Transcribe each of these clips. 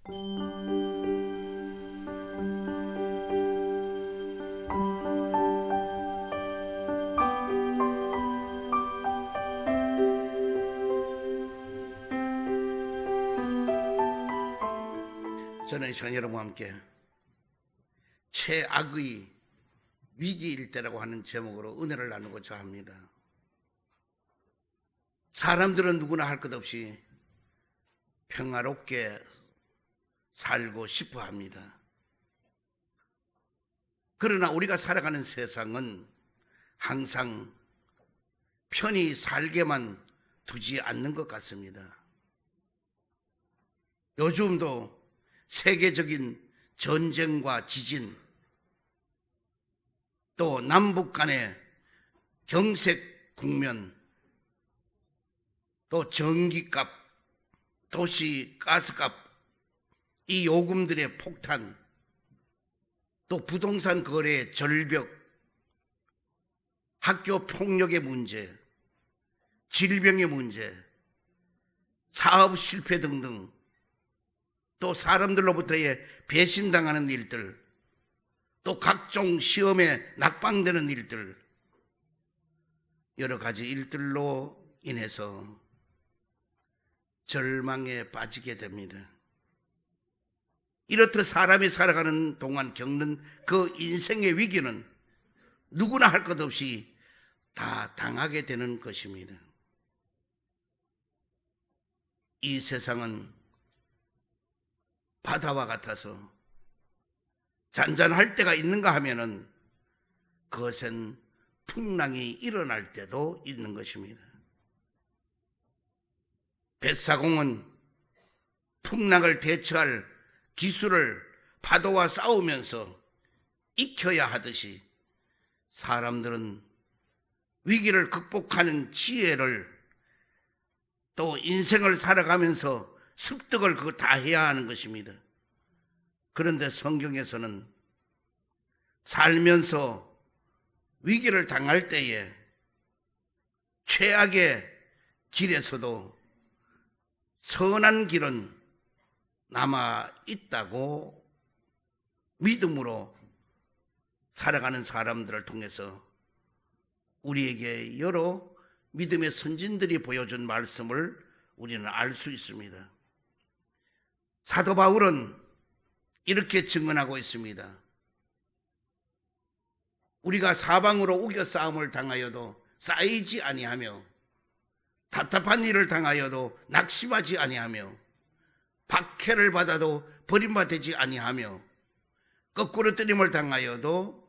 저는 이 시간 여러분과 함께 최악의 위기일 때라고 하는 제목으로 은혜를 나누고자 합니다. 사람들은 누구나 할 것 없이 평화롭게 살고 싶어 합니다. 그러나 우리가 살아가는 세상은 항상 편히 살게만 두지 않는 것 같습니다. 요즘도 세계적인 전쟁과 지진, 또 남북 간의 경색 국면, 또 전기값, 도시 가스값, 이 요금들의 폭탄, 또 부동산 거래의 절벽, 학교 폭력의 문제, 질병의 문제, 사업 실패 등등, 또 사람들로부터의 배신당하는 일들, 또 각종 시험에 낙방되는 일들, 여러 가지 일들로 인해서 절망에 빠지게 됩니다. 이렇듯 사람이 살아가는 동안 겪는 그 인생의 위기는 누구나 할 것 없이 다 당하게 되는 것입니다. 이 세상은 바다와 같아서 잔잔할 때가 있는가 하면은 그것은 풍랑이 일어날 때도 있는 것입니다. 뱃사공은 풍랑을 대처할 기술을 파도와 싸우면서 익혀야 하듯이 사람들은 위기를 극복하는 지혜를 또 인생을 살아가면서 습득을 그거 다 해야 하는 것입니다. 그런데 성경에서는 살면서 위기를 당할 때에 최악의 길에서도 선한 길은 남아 있다고 믿음으로 살아가는 사람들을 통해서 우리에게 여러 믿음의 선진들이 보여준 말씀을 우리는 알 수 있습니다. 사도 바울은 이렇게 증언하고 있습니다. 우리가 사방으로 우겨 싸움을 당하여도 쌓이지 아니하며 답답한 일을 당하여도 낙심하지 아니하며 박해를 받아도 버림받지 아니하며 거꾸로 뜨림을 당하여도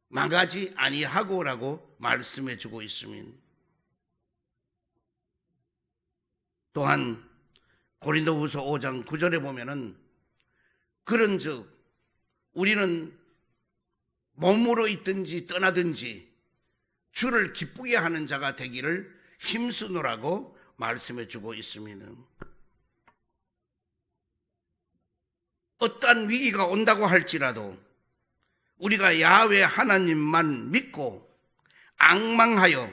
망하지 아니하고라고 말씀해 주고 있습니다. 또한 고린도후서 5장 9절에 보면은 그런즉 우리는 몸으로 있든지 떠나든지 주를 기쁘게 하는 자가 되기를 힘쓰노라고 말씀해 주고 있습니다. 어떠한 위기가 온다고 할지라도 우리가 야훼 하나님만 믿고 앙망하여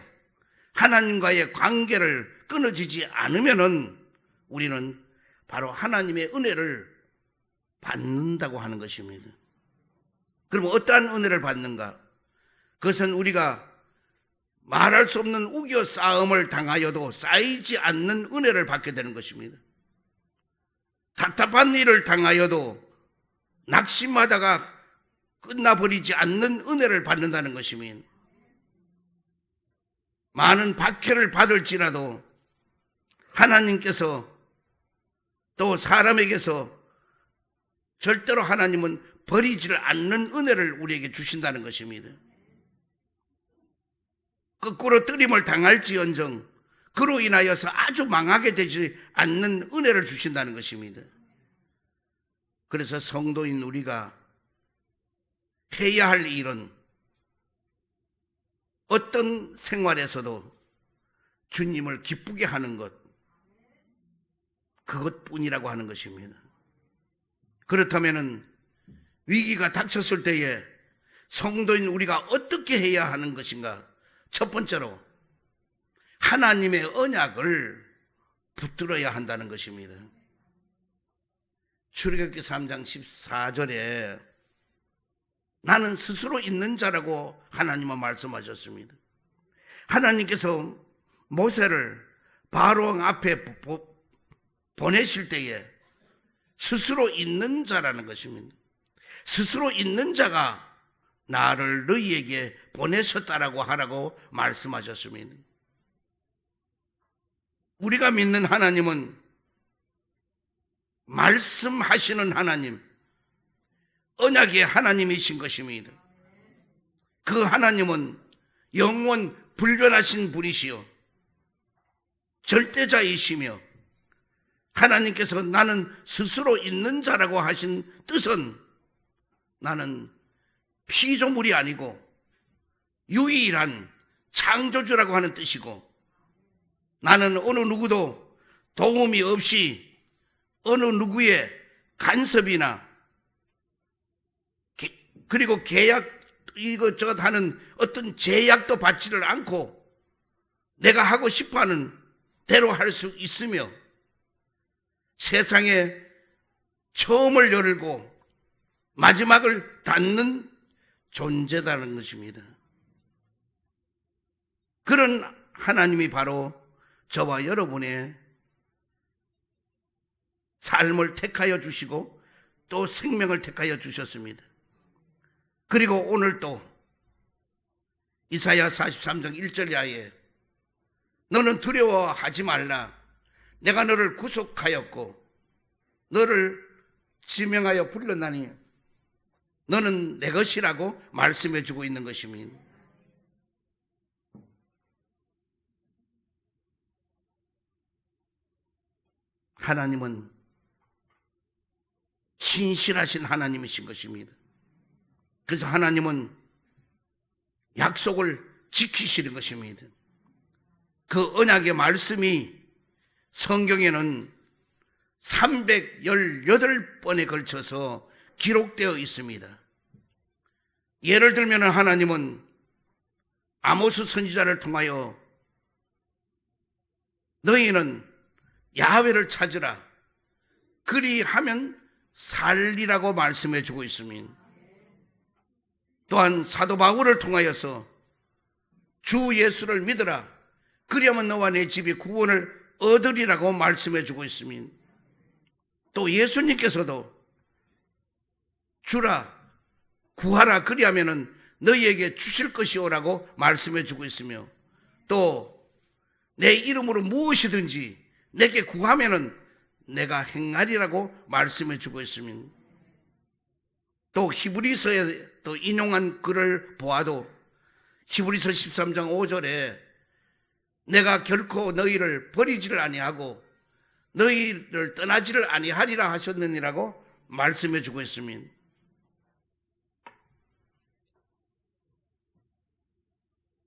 하나님과의 관계를 끊어지지 않으면은 우리는 바로 하나님의 은혜를 받는다고 하는 것입니다. 그럼 어떠한 은혜를 받는가? 그것은 우리가 말할 수 없는 우겨 싸움을 당하여도 쌓이지 않는 은혜를 받게 되는 것입니다. 답답한 일을 당하여도 낙심하다가 끝나버리지 않는 은혜를 받는다는 것입니다. 많은 박해를 받을지라도 하나님께서 또 사람에게서 절대로 하나님은 버리지를 않는 은혜를 우리에게 주신다는 것입니다. 거꾸로 뜨림을 당할지언정 그로 인하여서 아주 망하게 되지 않는 은혜를 주신다는 것입니다. 그래서 성도인 우리가 해야 할 일은 어떤 생활에서도 주님을 기쁘게 하는 것, 그것뿐이라고 하는 것입니다. 그렇다면 위기가 닥쳤을 때에 성도인 우리가 어떻게 해야 하는 것인가? 첫 번째로 하나님의 언약을 붙들어야 한다는 것입니다. 출애굽기 3장 14절에 나는 스스로 있는 자라고 하나님은 말씀하셨습니다. 하나님께서 모세를 바로왕 앞에 보내실 때에 스스로 있는 자라는 것입니다. 스스로 있는 자가 나를 너희에게 보내셨다라고 하라고 말씀하셨습니다. 우리가 믿는 하나님은 말씀하시는 하나님, 언약의 하나님이신 것입니다. 그 하나님은 영원 불변하신 분이시요 절대자이시며, 하나님께서 나는 스스로 있는 자라고 하신 뜻은 나는 피조물이 아니고 유일한 창조주라고 하는 뜻이고, 나는 어느 누구도 도움이 없이 어느 누구의 간섭이나 그리고 계약 이것저것 하는 어떤 제약도 받지를 않고 내가 하고 싶어하는 대로 할 수 있으며, 세상에 처음을 열고 마지막을 닫는 존재다는 것입니다. 그런 하나님이 바로 저와 여러분의 삶을 택하여 주시고 또 생명을 택하여 주셨습니다. 그리고 오늘 또 이사야 43장 1절야에 너는 두려워하지 말라. 내가 너를 구속하였고 너를 지명하여 불렀나니 너는 내 것이라고 말씀해 주고 있는 것입니다. 하나님은 신실하신 하나님이신 것입니다. 그래서 하나님은 약속을 지키시는 것입니다. 그 언약의 말씀이 성경에는 318번에 걸쳐서 기록되어 있습니다. 예를 들면 하나님은 아모스 선지자를 통하여 너희는 야훼를 찾으라 그리하면 살리라고 말씀해 주고 있습니다. 또한 사도 바울을 통하여서 주 예수를 믿으라 그리하면 너와 내 집이 구원을 얻으리라고 말씀해 주고 있습니다. 또 예수님께서도 주라 구하라 그리하면 너희에게 주실 것이오라고 말씀해 주고 있으며, 또 내 이름으로 무엇이든지 내게 구하면 내가 행하리라고 말씀해 주고 있습니다. 또 히브리서에 또 인용한 글을 보아도 히브리서 13장 5절에 내가 결코 너희를 버리지를 아니하고 너희를 떠나지를 아니하리라 하셨느니라고 말씀해 주고 있습니다.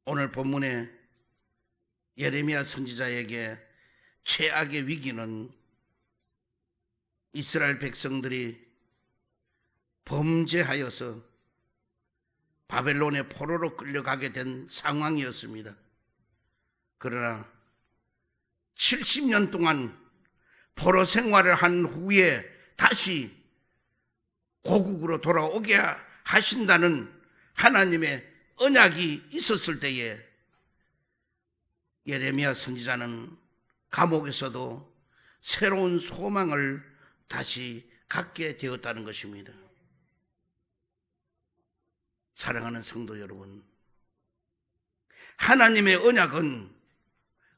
오늘 본문에 예레미야 선지자에게 최악의 위기는 이스라엘 백성들이 범죄하여서 바벨론의 포로로 끌려가게 된 상황이었습니다. 그러나 70년 동안 포로 생활을 한 후에 다시 고국으로 돌아오게 하신다는 하나님의 언약이 있었을 때에 예레미야 선지자는 감옥에서도 새로운 소망을 다시 갖게 되었다는 것입니다. 사랑하는 성도 여러분, 하나님의 언약은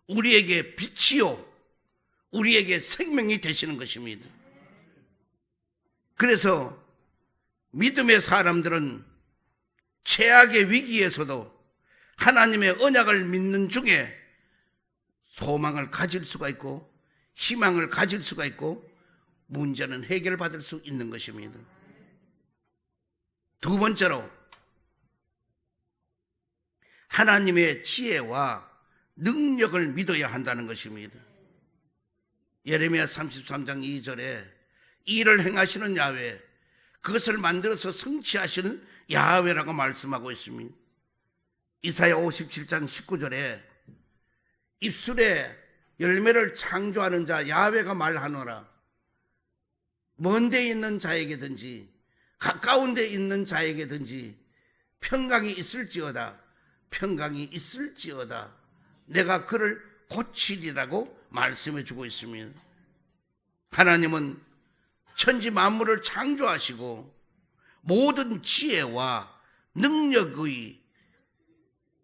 우리에게 빛이요 우리에게 생명이 되시는 것입니다. 그래서 믿음의 사람들은 최악의 위기에서도 하나님의 언약을 믿는 중에 소망을 가질 수가 있고 희망을 가질 수가 있고 문제는 해결받을 수 있는 것입니다. 두 번째로 하나님의 지혜와 능력을 믿어야 한다는 것입니다. 예레미야 33장 2절에 일을 행하시는 야훼, 그것을 만들어서 성취하시는 야훼라고 말씀하고 있습니다. 이사야 57장 19절에 입술에 열매를 창조하는 자 야훼가 말하노라. 먼 데 있는 자에게든지 가까운 데 있는 자에게든지 평강이 있을지어다, 평강이 있을지어다, 내가 그를 고치리라고 말씀해 주고 있습니다. 하나님은 천지 만물을 창조하시고 모든 지혜와 능력의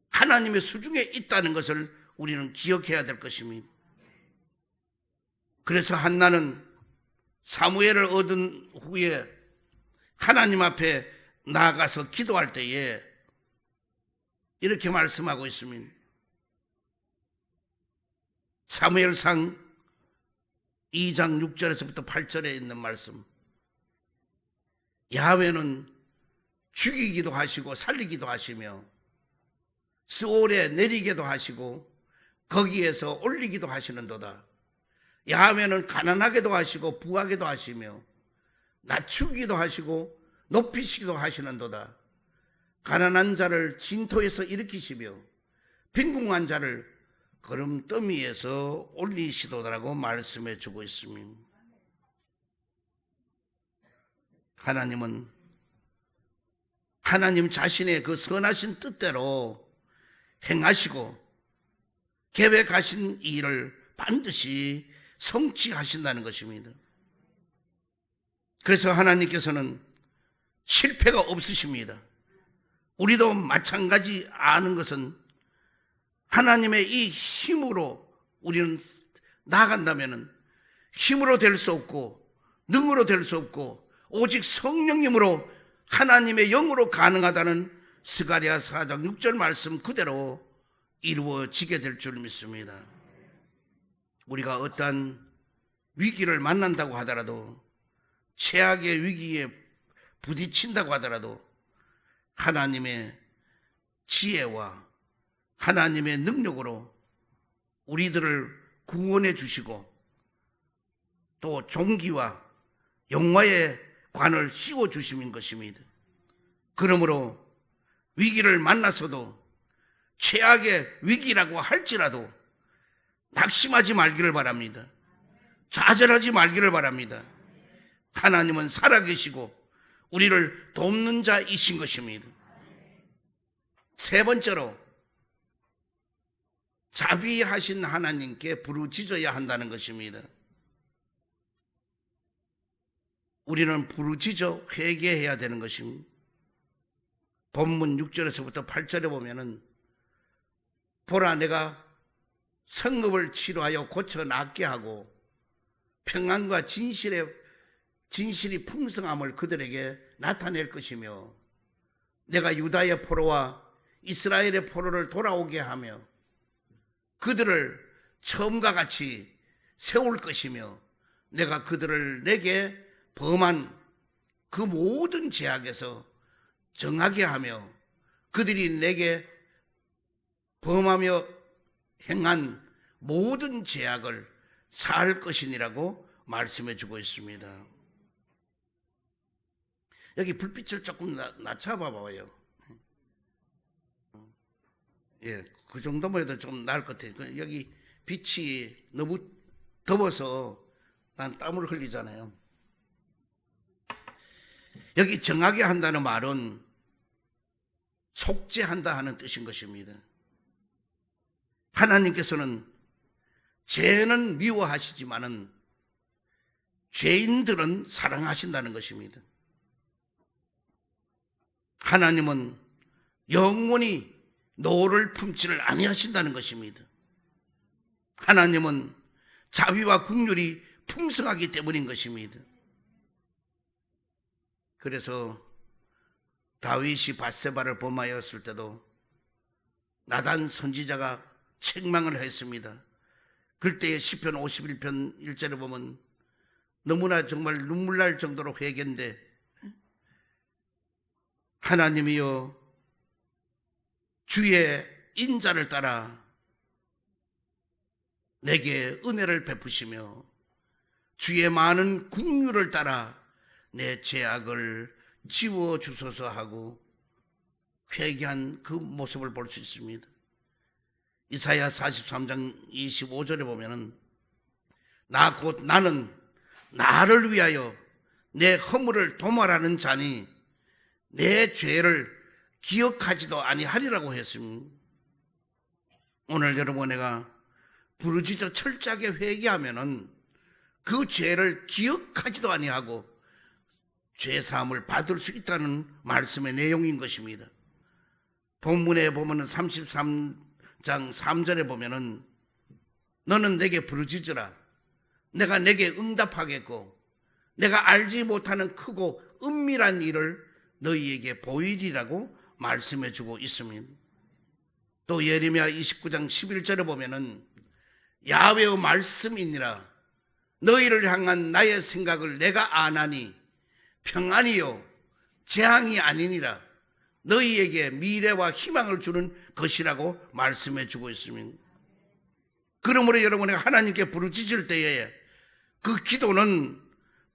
하나님의 수중에 있다는 것을 우리는 기억해야 될 것입니다. 그래서 한나는 사무엘을 얻은 후에 하나님 앞에 나아가서 기도할 때에 이렇게 말씀하고 있습니다. 사무엘상 2장 6절에서부터 8절에 있는 말씀. 야훼는 죽이기도 하시고 살리기도 하시며 스올에 내리게도 하시고 거기에서 올리기도 하시는도다. 야훼는 가난하게도 하시고 부하게도 하시며 낮추기도 하시고 높이시기도 하시는도다. 가난한 자를 진토에서 일으키시며 빈궁한 자를 걸음더미에서 올리시도다라고 말씀해 주고 있습니다. 하나님은 하나님 자신의 그 선하신 뜻대로 행하시고 계획하신 일을 반드시 성취하신다는 것입니다. 그래서 하나님께서는 실패가 없으십니다. 우리도 마찬가지 아는 것은 하나님의 이 힘으로 우리는 나아간다면 힘으로 될 수 없고 능으로 될 수 없고 오직 성령님으로 하나님의 영으로 가능하다는 스가랴 4장 6절 말씀 그대로 이루어지게 될 줄 믿습니다. 우리가 어떠한 위기를 만난다고 하더라도 최악의 위기에 부딪힌다고 하더라도 하나님의 지혜와 하나님의 능력으로 우리들을 구원해 주시고 또 존귀와 영화의 관을 씌워 주시는 것입니다. 그러므로 위기를 만나서도 최악의 위기라고 할지라도 낙심하지 말기를 바랍니다. 좌절하지 말기를 바랍니다. 하나님은 살아계시고 우리를 돕는 자이신 것입니다. 세 번째로 자비하신 하나님께 부르짖어야 한다는 것입니다. 우리는 부르짖어 회개해야 되는 것입니다. 본문 6절에서부터 8절에 보면은 보라 내가 성읍을 치료하여 고쳐 낫게 하고 평안과 진실이 풍성함을 그들에게 나타낼 것이며 내가 유다의 포로와 이스라엘의 포로를 돌아오게 하며 그들을 처음과 같이 세울 것이며 내가 그들을 내게 범한 그 모든 죄악에서 정하게 하며 그들이 내게 범하며 행한 모든 죄악을 사할 것이니라고 말씀해 주고 있습니다. 여기 불빛을 조금 낮춰봐 봐요. 예, 그 정도만 해도 좀 나을 것 같아요. 여기 빛이 너무 더워서 난 땀을 흘리잖아요. 여기 정하게 한다는 말은 속죄한다 하는 뜻인 것입니다. 하나님께서는 죄는 미워하시지만은 죄인들은 사랑하신다는 것입니다. 하나님은 영원히 노를 품지를 아니하신다는 것입니다. 하나님은 자비와 긍휼이 풍성하기 때문인 것입니다. 그래서 다윗이 밧세바를 범하였을 때도 나단 선지자가 책망을 했습니다. 그때의 시편 51편 1절에 보면 너무나 정말 눈물 날 정도로 회개인데 하나님이여 주의 인자를 따라 내게 은혜를 베푸시며 주의 많은 긍휼을 따라 내 죄악을 지워주소서 하고 회개한 그 모습을 볼 수 있습니다. 이사야 43장 25절에 보면은 나 곧 나는 나를 위하여 내 허물을 도말하는 자니 내 죄를 기억하지도 아니하리라고 했습니다. 오늘 여러분, 내가 부르짖어 철저하게 회개하면은 그 죄를 기억하지도 아니하고 죄 사함을 받을 수 있다는 말씀의 내용인 것입니다. 본문에 보면은 33장 3절에 보면은 너는 내게 부르짖으라. 내가 내게 응답하겠고 내가 알지 못하는 크고 은밀한 일을 너희에게 보이리라고 말씀해 주고 있습니다. 또 예레미야 29장 11절에 보면은 야훼의 말씀이니라. 너희를 향한 나의 생각을 내가 아나니 평안이요 재앙이 아니니라. 너희에게 미래와 희망을 주는 것이라고 말씀해 주고 있습니다. 그러므로 여러분이 하나님께 부르짖을 때에 그 기도는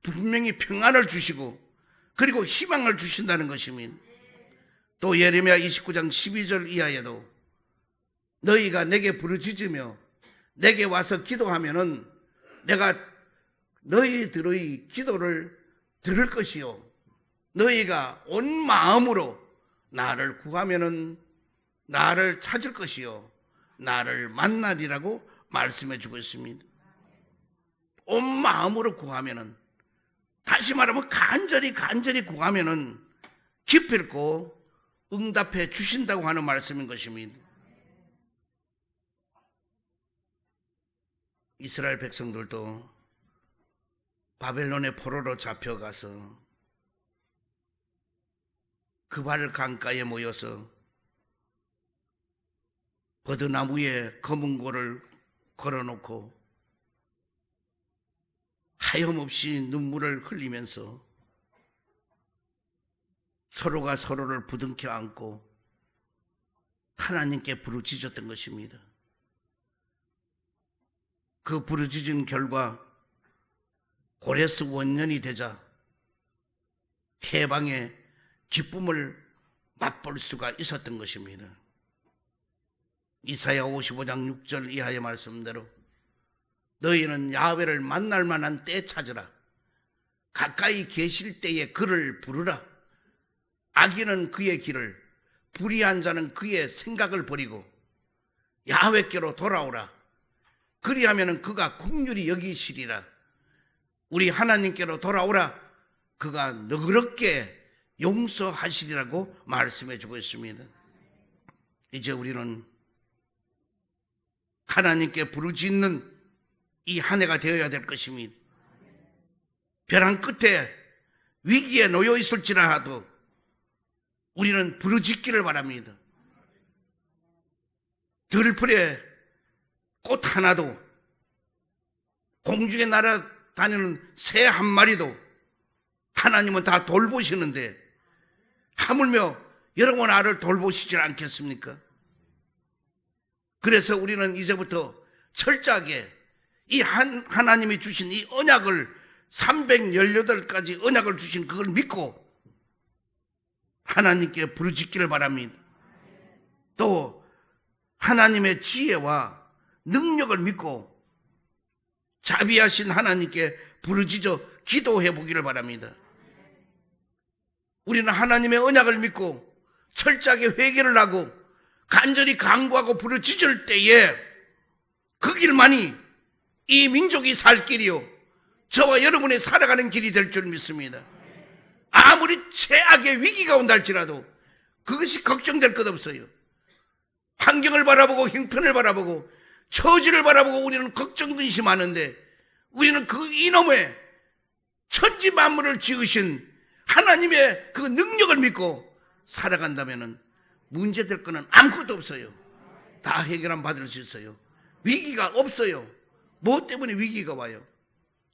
분명히 평안을 주시고 그리고 희망을 주신다는 것입니다. 또 예레미야 29장 12절 이하에도 너희가 내게 부르짖으며 내게 와서 기도하면은 내가 너희들의 기도를 들을 것이요 너희가 온 마음으로 나를 구하면은 나를 찾을 것이요 나를 만나리라고 말씀해 주고 있습니다. 온 마음으로 구하면은, 다시 말하면 간절히 구하면은 기필코 응답해 주신다고 하는 말씀인 것입니다. 이스라엘 백성들도 바벨론의 포로로 잡혀가서 그발 강가에 모여서 버드나무에 검은 고를 걸어놓고 하염없이 눈물을 흘리면서 서로가 서로를 부둥켜 안고 하나님께 부르짖었던 것입니다. 그 부르짖은 결과 고레스 원년이 되자 해방의 기쁨을 맛볼 수가 있었던 것입니다. 이사야 55장 6절 이하의 말씀대로 너희는 야훼를 만날 만한 때 찾으라. 가까이 계실 때에 그를 부르라. 악인은 그의 길을, 불의한 자는 그의 생각을 버리고 야훼께로 돌아오라. 그리하면 그가 긍휼히 여기시리라. 우리 하나님께로 돌아오라. 그가 너그럽게 용서하시리라고 말씀해 주고 있습니다. 이제 우리는 하나님께 부르짖는 이 한 해가 되어야 될 것입니다. 벼랑 끝에 위기에 놓여 있을지라도 우리는 부르짖기를 바랍니다. 들풀에 꽃 하나도, 공중에 날아다니는 새 한 마리도 하나님은 다 돌보시는데 하물며 여러분 나를 돌보시지 않겠습니까? 그래서 우리는 이제부터 철저하게 이 하나님이 주신 이 언약을 318가지 언약을 주신 그걸 믿고 하나님께 부르짖기를 바랍니다. 또 하나님의 지혜와 능력을 믿고 자비하신 하나님께 부르짖어 기도해 보기를 바랍니다. 우리는 하나님의 언약을 믿고 철저하게 회개를 하고 간절히 간구하고 부르짖을 때에 그 길만이 이 민족이 살 길이요 저와 여러분이 살아가는 길이 될 줄 믿습니다. 아무리 최악의 위기가 온다 할지라도 그것이 걱정될 것 없어요. 환경을 바라보고 형편을 바라보고 처지를 바라보고 우리는 걱정 근심이 많은데 우리는 그 이놈의 천지 만물을 지으신 하나님의 그 능력을 믿고 살아간다면 문제될 거는 아무것도 없어요. 다 해결함 받을 수 있어요. 위기가 없어요. 무엇 때문에 위기가 와요?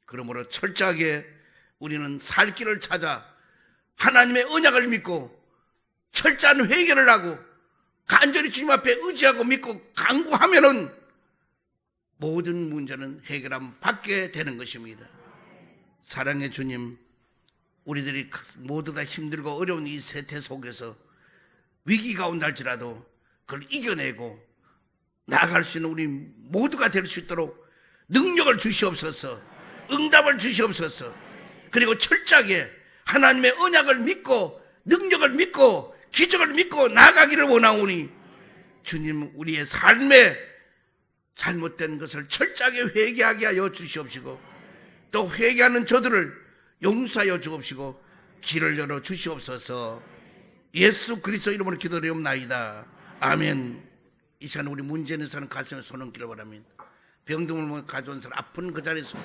그러므로 철저하게 우리는 살 길을 찾아 하나님의 언약을 믿고 철저한 회개를 하고 간절히 주님 앞에 의지하고 믿고 간구하면은 모든 문제는 해결함 받게 되는 것입니다. 사랑의 주님, 우리들이 모두 다 힘들고 어려운 이 세태 속에서 위기가 온다 할지라도 그걸 이겨내고 나아갈 수 있는 우리 모두가 될 수 있도록 능력을 주시옵소서, 응답을 주시옵소서. 그리고 철저하게 하나님의 언약을 믿고 능력을 믿고 기적을 믿고 나아가기를 원하오니 주님 우리의 삶에 잘못된 것을 철저하게 회개하게 하여 주시옵시고 또 회개하는 저들을 용서하여 주옵시고 길을 열어 주시옵소서. 예수 그리스도 이름으로 기도드리옵나이다. 아멘. 이 시간 우리 문제 있는 사람 가슴에 손 얹기를 바랍니다. 병동을 가져온 사람 아픈 그 자리에서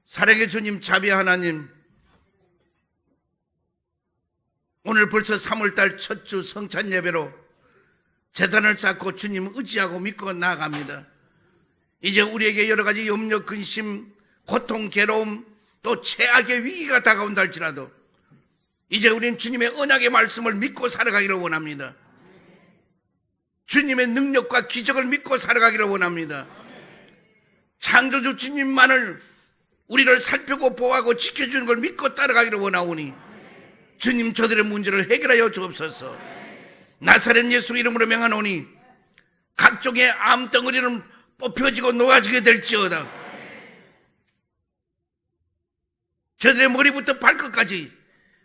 사랑의 주님 자비 하나님, 오늘 벌써 3월달 첫 주 성찬 예배로 제단을 쌓고 주님 의지하고 믿고 나아갑니다. 이제 우리에게 여러 가지 염려, 근심, 고통, 괴로움 또 최악의 위기가 다가온다 할지라도 이제 우리는 주님의 언약의 말씀을 믿고 살아가기를 원합니다. 주님의 능력과 기적을 믿고 살아가기를 원합니다. 창조주 주님만을 우리를 살피고 보호하고 지켜주는 걸 믿고 따라가기를 원하오니 주님 저들의 문제를 해결하여 주옵소서. 나사렛 예수 이름으로 명하노니 각종의 암덩어리는 뽑혀지고 녹아지게 될지어다. 저들의 머리부터 발끝까지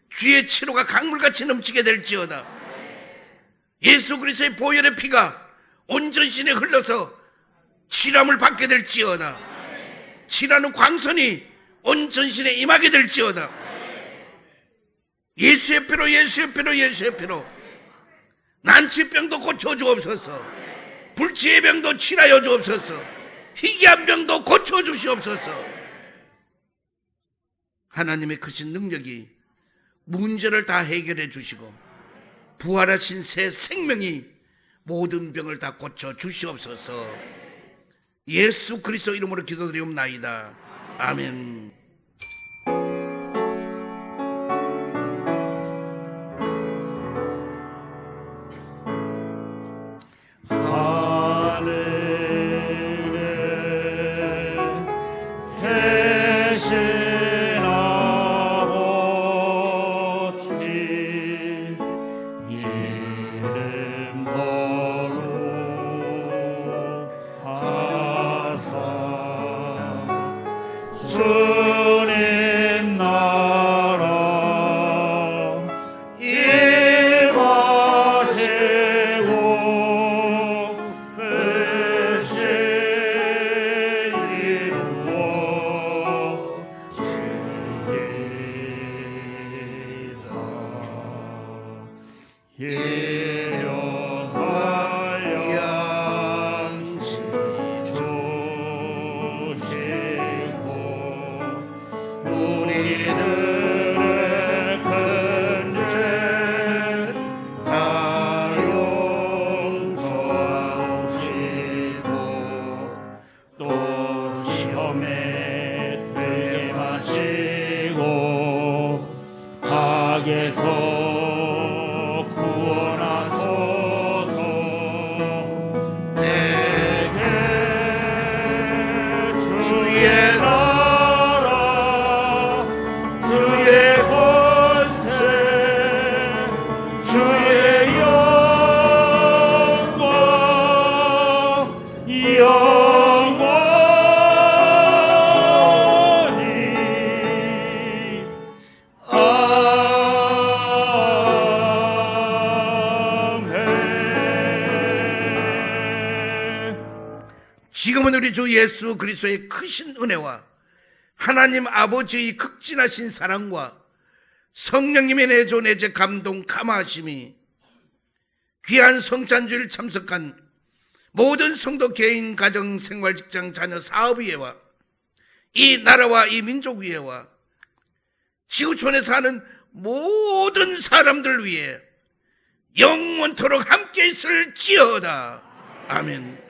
주의 치료가 강물같이 넘치게 될지어다. 예수 그리스도의 보혈의 피가 온 전신에 흘러서 치료함을 받게 될지어다. 치라는 광선이 온 전신에 임하게 될지어다. 예수의 피로 예수의 피로 예수의 피로 난치병도 고쳐주옵소서. 불치의 병도 치라여 주옵소서. 희귀한 병도 고쳐주시옵소서. 하나님의 크신 능력이 문제를 다 해결해 주시고 부활하신 새 생명이 모든 병을 다 고쳐주시옵소서. 예수 그리스도 이름으로 기도드리옵나이다. 아멘. 주님 나라 임하시고 뜻이 이루어지이다. 일용할 양식 주시고 우리들의 큰 죄 다 용서하시고 또 시험에 들게 마시고 악에서 구원하소서. 내게 주의 나라 주의 권세 주의 영광 영원히 아멘. 지금은 우리 주 예수 그리스도의 크신 은혜와 하나님 아버지의 극진하신 사랑과 성령님의 내조 내재 감동 감화하심이 귀한 성찬주일 참석한 모든 성도 개인 가정 생활 직장 자녀 사업 위에와 이 나라와 이 민족 위에와 지구촌에 사는 모든 사람들 위에 영원토록 함께 있을지어다. 아멘.